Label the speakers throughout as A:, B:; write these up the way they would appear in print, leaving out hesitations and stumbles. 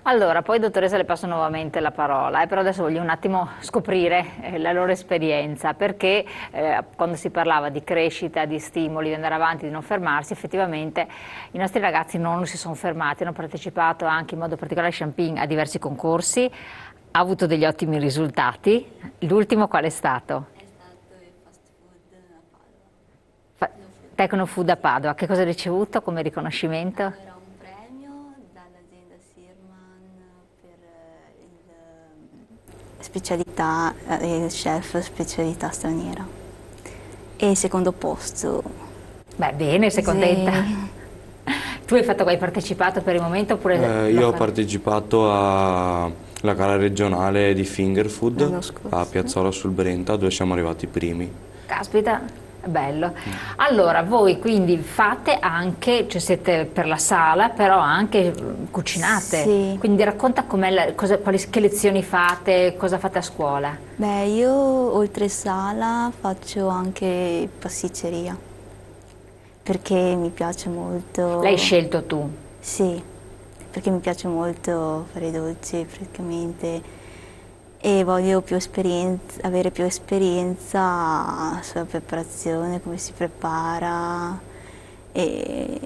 A: Allora, poi dottoressa le passo nuovamente la parola, però adesso voglio un attimo scoprire la loro esperienza, perché quando si parlava di crescita, di stimoli, di andare avanti, di non fermarsi, effettivamente i nostri ragazzi non si sono fermati, hanno partecipato anche in modo particolare Champing a diversi concorsi, ha avuto degli ottimi risultati. L'ultimo qual è stato?
B: È stato il fast food a Padova.
A: Fa- Tecnofood a Padova, che cosa ha ricevuto come riconoscimento?
B: Allora, un premio dall'azienda Sirman per specialità, il chef specialità straniera. E il secondo posto,
A: Beh, bene, sei contenta?
B: sì,
A: Tu hai partecipato per il momento oppure lo
C: Io ho
A: fai?
C: partecipato alla gara regionale di Finger Food
B: l'anno
C: a
B: scorso.
C: Piazzola sul Brenta, dove siamo arrivati primi.
A: Caspita, è bello. Allora, voi quindi fate anche, cioè siete per la sala, però anche cucinate.
B: Sì.
A: Quindi racconta che lezioni fate, cosa fate a scuola.
B: Beh, io oltre sala faccio anche pasticceria, perché mi piace
A: L'hai
B: molto.
A: scelto tu.
B: Sì, perché mi piace molto fare i dolci praticamente e voglio avere più esperienza sulla preparazione, come si prepara e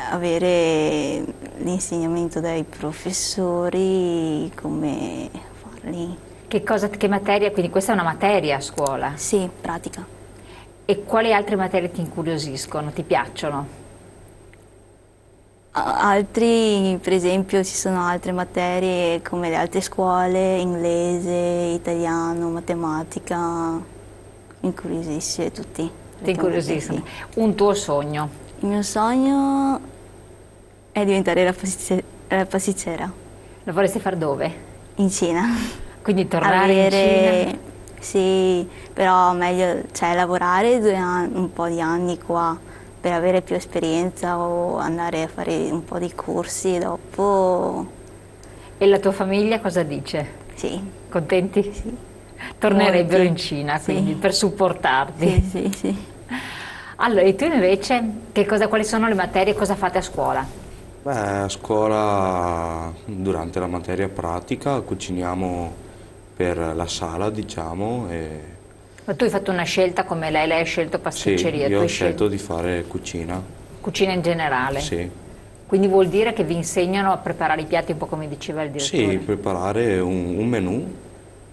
B: avere l'insegnamento dai professori, come farli.
A: Che materia, quindi questa è una materia a scuola.
B: Sì, pratica.
A: E quali altre materie ti incuriosiscono, ti piacciono?
B: Altri, per esempio, ci sono altre materie come le altre scuole, inglese, italiano, matematica, mi incuriosisce tutti.
A: Ti
B: praticamente,
A: incuriosiscono?
B: sì.
A: Un tuo sogno?
B: Il mio sogno è diventare la pasticcera
A: Lo vorresti fare dove?
B: in Cina.
A: Quindi tornare in Cina?
B: Sì, però meglio, cioè, lavorare un po' di anni qua per avere più esperienza o andare a fare un po' di corsi e dopo,
A: E la tua famiglia cosa dice?
B: sì,
A: Contenti?
B: sì.
A: Tornerebbero
B: Molti,
A: in Cina, quindi,
B: sì,
A: per supportarti.
B: sì, sì, sì.
A: Allora, e tu invece, quali sono le materie, cosa fate a scuola?
C: Beh, a scuola, durante la materia pratica, cuciniamo per la sala, diciamo, e
A: Ma tu hai fatto una scelta come lei ha scelto
C: sì,
A: pasticceria, tu
C: io ho
A: hai
C: scelto
A: scelto
C: di fare cucina,
A: cucina in generale.
C: sì.
A: Quindi vuol dire che vi insegnano a preparare i piatti un po' come diceva il
C: Sì,
A: direttore.
C: preparare un menù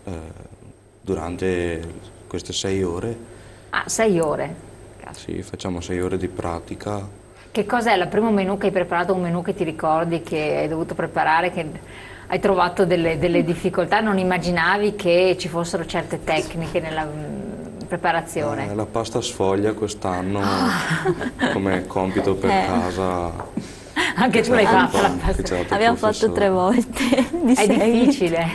C: eh, durante queste 6 ore.
A: Ah, 6 ore. Caspita.
C: Sì, facciamo 6 ore di pratica.
A: Che cos'è il primo menù che hai preparato, un menù che ti ricordi che hai dovuto preparare, che hai trovato delle difficoltà, non immaginavi che ci fossero certe tecniche nella preparazione?
C: La pasta sfoglia quest'anno come compito per
B: Eh,
C: casa
A: Anche
C: che ci
A: tu
C: ha
A: l'hai
C: dato,
A: fatta la
C: che ci
A: pasta.
C: ha dato il
B: abbiamo fatto 3
C: professore.
B: volte di
A: È
B: seguito.
A: difficile.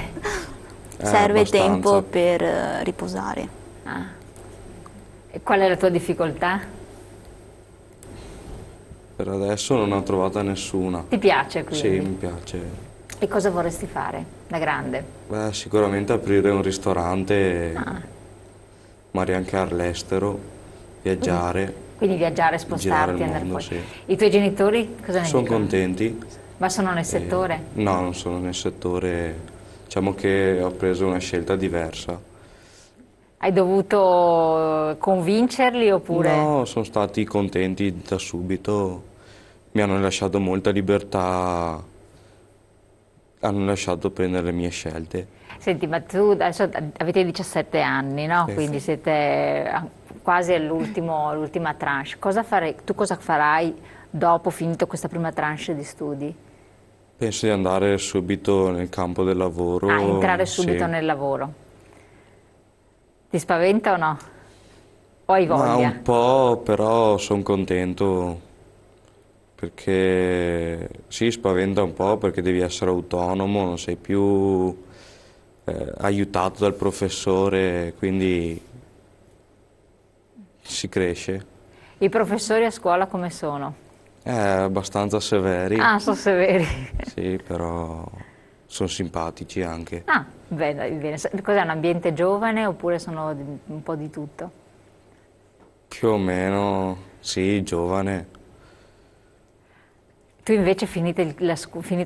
B: Serve tempo
C: Abbastanza.
B: per riposare.
A: Ah. E qual è la tua difficoltà?
C: Per adesso non ne ho trovata nessuna.
A: Ti piace
C: Sì,
A: quindi?
C: mi piace.
A: E cosa vorresti fare da grande?
C: Beh, sicuramente aprire un ristorante,
A: Ah,
C: magari anche all'estero, viaggiare,
A: quindi viaggiare,
C: girare il
A: spostarti, andare
C: mondo,
A: fuori.
C: sì.
A: I tuoi genitori cosa ne
C: Sono
A: dicono?
C: contenti.
A: Ma sono nel settore?
C: No, non sono nel settore, diciamo che ho preso una scelta diversa.
A: Hai dovuto convincerli oppure?
C: No, sono stati contenti da subito, mi hanno lasciato molta libertà, hanno lasciato prendere le mie scelte.
A: Senti, ma tu adesso avete 17 anni, no?
C: Sì.
A: Quindi siete quasi all'ultima tranche. Tu cosa farai dopo finito questa prima tranche di studi?
C: Penso di andare subito nel campo del
A: Ah,
C: lavoro,
A: entrare subito
C: sì.
A: nel lavoro. Ti spaventa o no? O hai
C: Ma
A: voglia?
C: un po', però sono contento perché sì, spaventa un po' perché devi essere autonomo, non sei più aiutato dal professore, quindi si cresce.
A: I professori a scuola come sono?
C: Abbastanza severi,
A: Ah, sono severi.
C: sì, però sono simpatici anche.
A: Ah, bene, bene. Cos'è un ambiente giovane oppure sono un po' di tutto?
C: Più o meno, sì, giovane.
A: Tu invece finita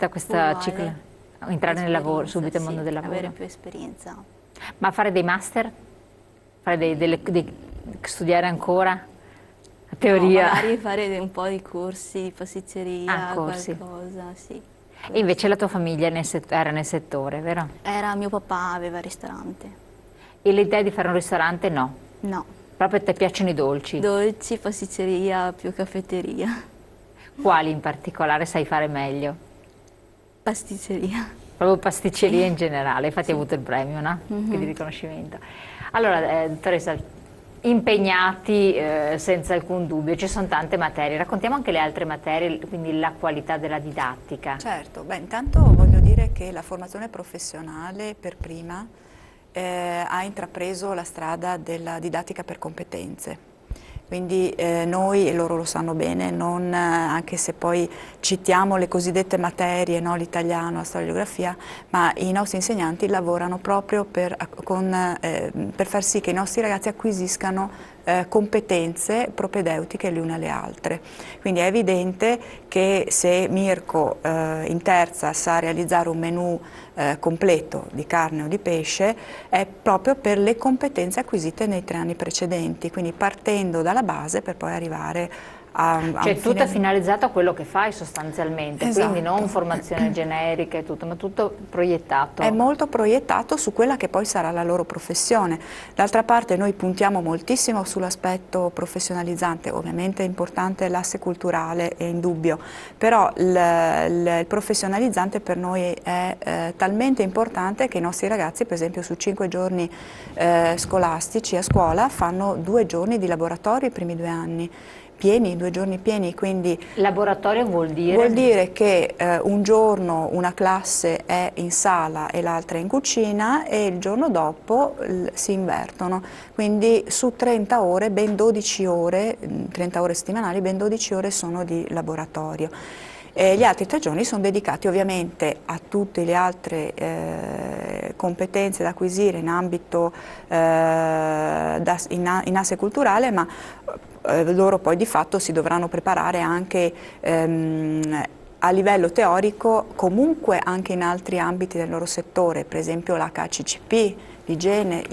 A: questa
B: Uguale,
A: ciclo, entrare nel lavoro, subito nel mondo del lavoro.
B: avere più esperienza.
A: Ma fare dei master? Fare studiare ancora? La teoria?
B: No, magari fare un po' di corsi di pasticceria,
A: corsi.
B: qualcosa, sì.
A: E invece la tua famiglia era nel settore, vero?
B: Era mio papà, aveva ristorante.
A: E l'idea di fare un ristorante no?
B: No,
A: Proprio a te piacciono i dolci?
B: dolci, pasticceria, più caffetteria.
A: Quali in particolare sai fare meglio?
B: Pasticceria.
A: Proprio pasticceria in generale, infatti hai avuto il premio, no? Di riconoscimento. Allora, dottoressa, impegnati senza alcun dubbio, ci sono tante materie, raccontiamo anche le altre materie, quindi la qualità della didattica.
D: Certo, beh, intanto voglio dire che la formazione professionale per prima ha intrapreso la strada della didattica per competenze. Quindi noi, e loro lo sanno bene, anche se poi citiamo le cosiddette materie, no, l'italiano, la storia e la geografia, ma i nostri insegnanti lavorano proprio per far sì che i nostri ragazzi acquisiscano competenze propedeutiche le une alle altre. Quindi è evidente che se Mirko in terza sa realizzare un menù completo di carne o di pesce è proprio per le competenze acquisite nei 3 anni precedenti, quindi partendo dalla base per poi arrivare a
A: Cioè tutto è finalizzato a quello che fai sostanzialmente,
D: Esatto.
A: quindi non formazione generica e tutto, ma tutto proiettato.
D: È molto proiettato su quella che poi sarà la loro professione. D'altra parte noi puntiamo moltissimo sull'aspetto professionalizzante, ovviamente è importante l'asse culturale, è indubbio, però il professionalizzante per noi è talmente importante che i nostri ragazzi, per esempio su 5 giorni scolastici a scuola, fanno 2 giorni di laboratorio i primi 2 anni. Pieni, 2 giorni pieni, quindi
A: Laboratorio vuol dire?
D: vuol dire che un giorno una classe è in sala e l'altra in cucina e il giorno dopo si invertono, quindi su 30 ore, ben 12 ore, 30 ore settimanali, ben 12 ore sono di laboratorio. Gli altri 3 giorni sono dedicati ovviamente a tutte le altre competenze da acquisire in ambito in asse culturale, ma loro poi di fatto si dovranno preparare anche a livello teorico comunque anche in altri ambiti del loro settore, per esempio l'HACCP, l'igiene,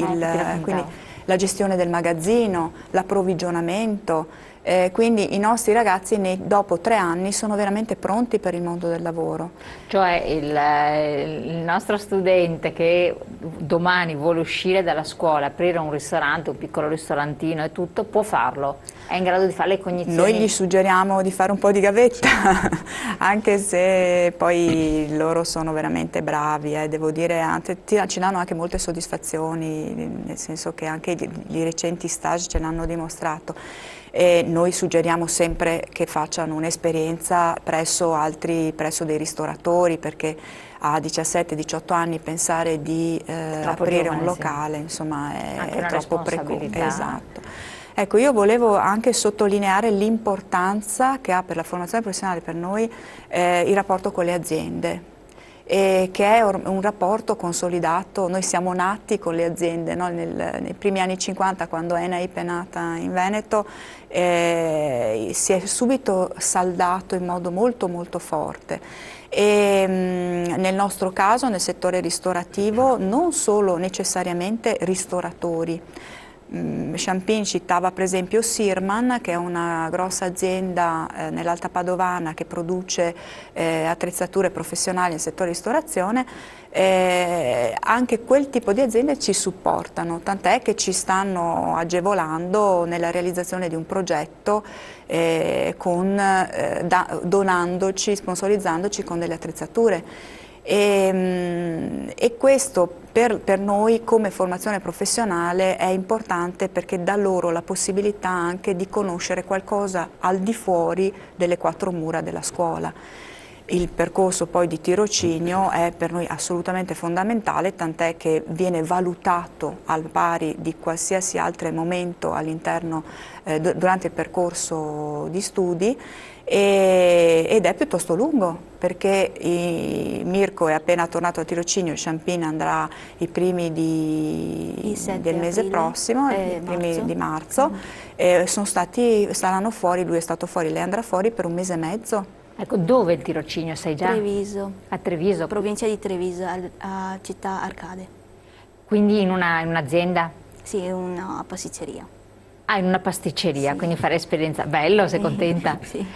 D: quindi la gestione del magazzino, l'approvvigionamento. Quindi i nostri ragazzi dopo 3 anni sono veramente pronti per il mondo del lavoro.
A: Cioè il nostro studente che domani vuole uscire dalla scuola, aprire un ristorante, un piccolo ristorantino e tutto, può farlo, è in grado di fare le cognizioni.
D: Noi gli suggeriamo di fare un po' di gavetta, anche se poi loro sono veramente bravi, devo dire, ci danno anche molte soddisfazioni, nel senso che anche i recenti stage ce l'hanno dimostrato. E noi suggeriamo sempre che facciano un'esperienza presso dei ristoratori, perché a 17-18 anni pensare di aprire un locale, insomma, è troppo precoce. Esatto. Ecco, io volevo anche sottolineare l'importanza che ha per la formazione professionale per noi il rapporto con le aziende. Che è un rapporto consolidato. Noi siamo nati con le aziende, no? Nei primi anni 50, quando ENAIP è nata in Veneto, si è subito saldato in modo molto molto forte. E nel nostro caso, nel settore ristorativo, non solo necessariamente ristoratori. Champin citava per esempio Sirman, che è una grossa azienda nell'Alta Padovana che produce attrezzature professionali nel settore ristorazione. Anche quel tipo di aziende ci supportano, tant'è che ci stanno agevolando nella realizzazione di un progetto donandoci, sponsorizzandoci con delle attrezzature. E questo per noi come formazione professionale è importante, perché dà loro la possibilità anche di conoscere qualcosa al di fuori delle 4 mura della scuola. Il percorso poi di tirocinio è per noi assolutamente fondamentale, tant'è che viene valutato al pari di qualsiasi altro momento all'interno durante il percorso di studi, ed è piuttosto lungo, perché Mirko è appena tornato al tirocinio, Champin andrà i primi del mese prossimo, i primi di marzo. Saranno fuori, lui è stato fuori, lei andrà fuori per 1 mese e mezzo.
A: Ecco, dove il tirocinio, sai già?
B: Treviso,
A: A Treviso,
B: provincia di Treviso, a Città Arcade.
A: quindi in un'azienda?
B: Sì, una pasticceria.
A: Ah, in una pasticceria,
B: Sì.
A: quindi fare esperienza. Bello, sei contenta?
B: Sì.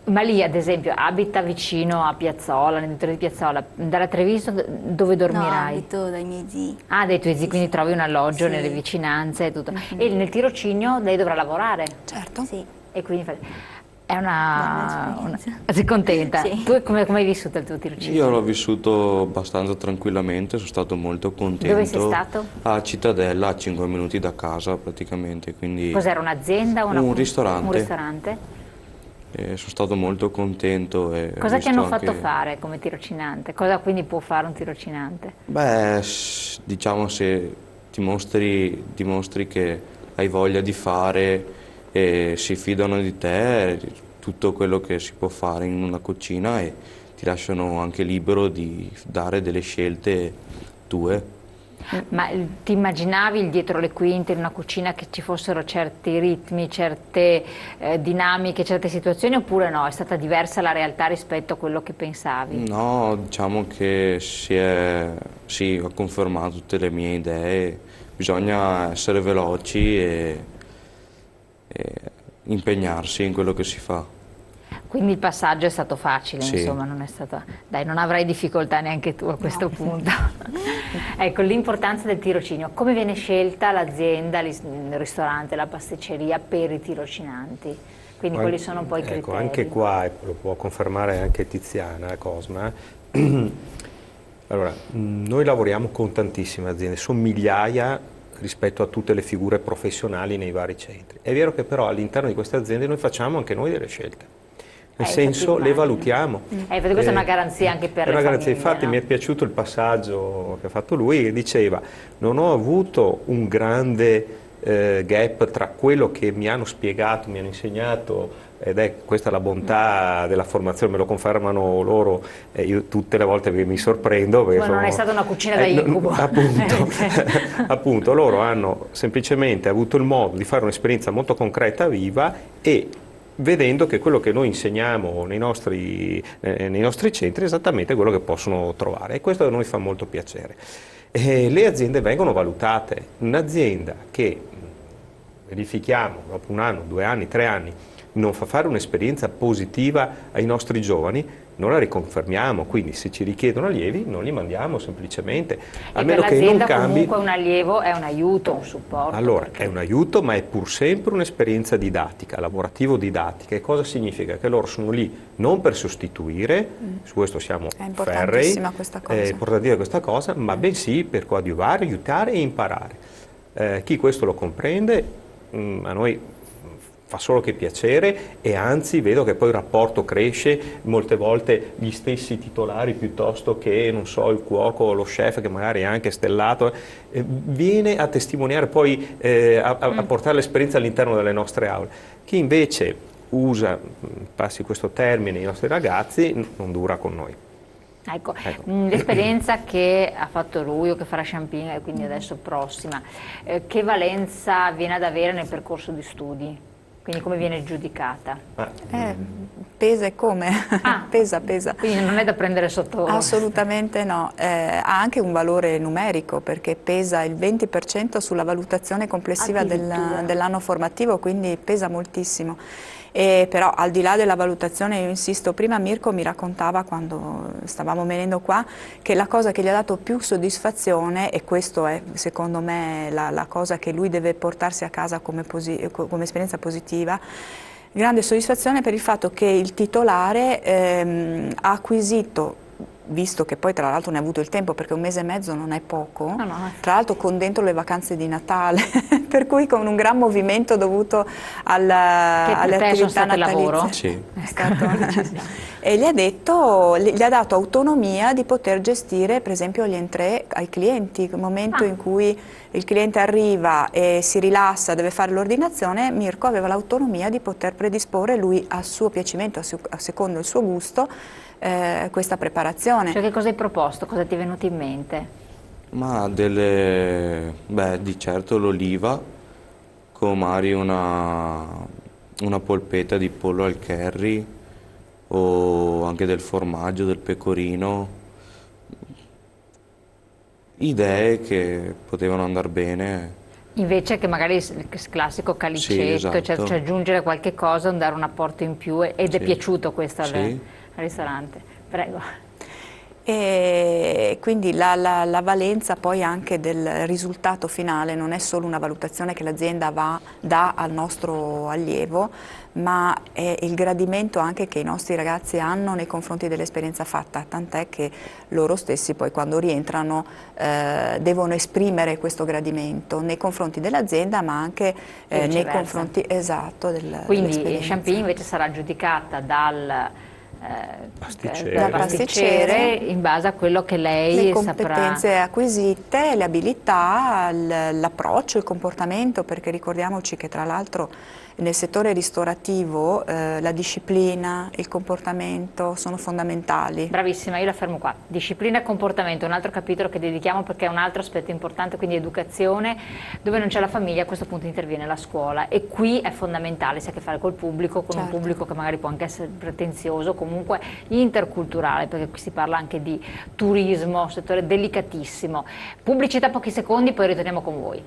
A: Ma lì, ad esempio, abita vicino a Piazzola, nell'interno di Piazzola, dalla Treviso dove
B: No,
A: dormirai?
B: abito dai miei zii.
A: Ah, dai tuoi zii,
B: Sì,
A: quindi
B: sì.
A: trovi un alloggio
B: Sì.
A: nelle vicinanze e tutto. E nel tirocinio lei dovrà lavorare
D: Certo.
B: Sì.
A: e quindi è
B: Bella esperienza.
A: Sei contenta?
B: Sì.
A: Tu come hai vissuto il tuo tirocinio?
C: Io l'ho vissuto abbastanza tranquillamente, sono stato molto contento.
A: Dove sei stato?
C: A Cittadella, a 5 minuti da casa praticamente, quindi
A: Cos'era, un'azienda?
C: un ristorante.
A: Un ristorante?
C: Sono stato molto contento. E ho
A: Cosa ti
C: visto
A: hanno fatto
C: anche-
A: fare come tirocinante? Cosa quindi può fare un tirocinante?
C: Beh, diciamo se dimostri che hai voglia di fare e si fidano di te, tutto quello che si può fare in una cucina e ti lasciano anche libero di dare delle scelte tue.
A: Ma ti immaginavi il dietro le quinte in una cucina che ci fossero certi ritmi, certe dinamiche, certe situazioni oppure no? È stata diversa la realtà rispetto a quello che pensavi?
C: No, diciamo che sì, ho confermato tutte le mie idee, bisogna essere veloci e impegnarsi in quello che si fa.
A: Quindi il passaggio è stato facile,
C: Sì.
A: insomma, non è stato... Dai, non avrai difficoltà neanche tu a questo punto. Ecco, l'importanza del tirocinio. Come viene scelta l'azienda, il ristorante, la pasticceria per i tirocinanti? Quindi quali sono poi i criteri?
E: Ecco, anche qua, lo può confermare anche Tiziana Cosma. Allora, noi lavoriamo con tantissime aziende, sono migliaia rispetto a tutte le figure professionali nei vari centri. È vero che però all'interno di queste aziende noi facciamo anche noi delle scelte. Nel senso,
A: infatti
E: le
A: immagino.
E: valutiamo.
A: Infatti questa è una garanzia anche per
E: È una
A: le
E: garanzia.
A: famiglie,
E: Infatti
A: no?
E: mi è piaciuto il passaggio che ha fatto lui, che diceva: non ho avuto un grande gap tra quello che mi hanno spiegato, mi hanno insegnato, ed è questa la bontà della formazione, me lo confermano loro, io tutte le volte mi sorprendo. Perché
A: Non è stata una cucina da incubo.
E: Appunto, appunto, loro hanno semplicemente avuto il modo di fare un'esperienza molto concreta, viva, e vedendo che quello che noi insegniamo nei nostri centri è esattamente quello che possono trovare, e questo a noi fa molto piacere. Le aziende vengono valutate. Un'azienda che verifichiamo dopo 1 anno, 2 anni, 3 anni non fa fare un'esperienza positiva ai nostri giovani, non la riconfermiamo, quindi se ci richiedono allievi non li mandiamo semplicemente, a meno che non cambi.
A: Comunque un allievo è un aiuto, un supporto.
E: Allora,
A: perché...
E: è un aiuto, ma è pur sempre un'esperienza didattica, lavorativo-didattica. E cosa significa? Che loro sono lì non per sostituire, su questo siamo
D: È
E: ferrei,
D: importantissima questa cosa.
E: è importantissima questa cosa, ma bensì per coadiuvare, aiutare e imparare. Chi questo lo comprende, a noi fa solo che piacere, e anzi vedo che poi il rapporto cresce, molte volte gli stessi titolari piuttosto che, non so, il cuoco o lo chef che magari è anche stellato, viene a testimoniare poi, a portare l'esperienza all'interno delle nostre aule. Chi invece usa, passi questo termine, i nostri ragazzi, non dura con noi.
A: Ecco, l'esperienza che ha fatto lui o che farà Champigny, e quindi adesso prossima, che valenza viene ad avere nel percorso di studi? Quindi come viene giudicata?
D: Pesa e come?
A: Ah.
D: Pesa.
A: Quindi non è da prendere sotto...
D: Assolutamente no, ha anche un valore numerico perché pesa il 20% sulla valutazione complessiva dell'anno formativo, quindi pesa moltissimo. Però al di là della valutazione, io insisto, prima Mirko mi raccontava quando stavamo venendo qua che la cosa che gli ha dato più soddisfazione, e questo è secondo me la cosa che lui deve portarsi a casa come esperienza positiva, grande soddisfazione per il fatto che il titolare ha acquisito, visto che poi tra l'altro ne ha avuto il tempo perché 1 mese e mezzo non è poco, tra l'altro con dentro le vacanze di Natale, per cui con un gran movimento dovuto alle attività natalizie.
C: Sì.
D: È stato, e gli ha dato autonomia di poter gestire per esempio gli entrée ai clienti. Nel momento in cui il cliente arriva e si rilassa, deve fare l'ordinazione, Mirko aveva l'autonomia di poter predisporre lui a suo piacimento, secondo il suo gusto, questa preparazione.
A: Cioè che cosa hai proposto? Cosa ti è venuto in mente?
C: Ma di certo l'oliva, con magari una polpetta di pollo al curry, o anche del formaggio, del pecorino, idee che potevano andare bene.
A: Invece che magari il classico calicetto,
C: Sì, esatto.
A: cioè aggiungere qualche cosa, dare un apporto in più ed è
C: Sì.
A: piaciuto questo al
C: Sì.
A: ristorante. Prego.
D: E quindi la valenza poi anche del risultato finale non è solo una valutazione che l'azienda dà al nostro allievo, ma è il gradimento anche che i nostri ragazzi hanno nei confronti dell'esperienza fatta, tant'è che loro stessi poi quando rientrano devono esprimere questo gradimento nei confronti dell'azienda, ma anche nei
A: viceversa.
D: confronti
A: Quindi
D: dell'esperienza.
A: Champigny invece sarà giudicata dal
E: Pasticcere.
A: pasticcere in base a quello che lei
D: Le
A: saprà.
D: competenze acquisite, le abilità, l'approccio, il comportamento, perché ricordiamoci che tra l'altro nel settore ristorativo la disciplina, il comportamento sono fondamentali.
A: Bravissima, io la fermo qua. Disciplina e comportamento, un altro capitolo che dedichiamo perché è un altro aspetto importante, quindi educazione. Dove non c'è la famiglia a questo punto interviene la scuola e qui è fondamentale, si ha a che fare col pubblico, con un
D: Certo.
A: pubblico che magari può anche essere pretenzioso, comunque interculturale, perché qui si parla anche di turismo, settore delicatissimo. Pubblicità, pochi secondi, poi ritorniamo con voi.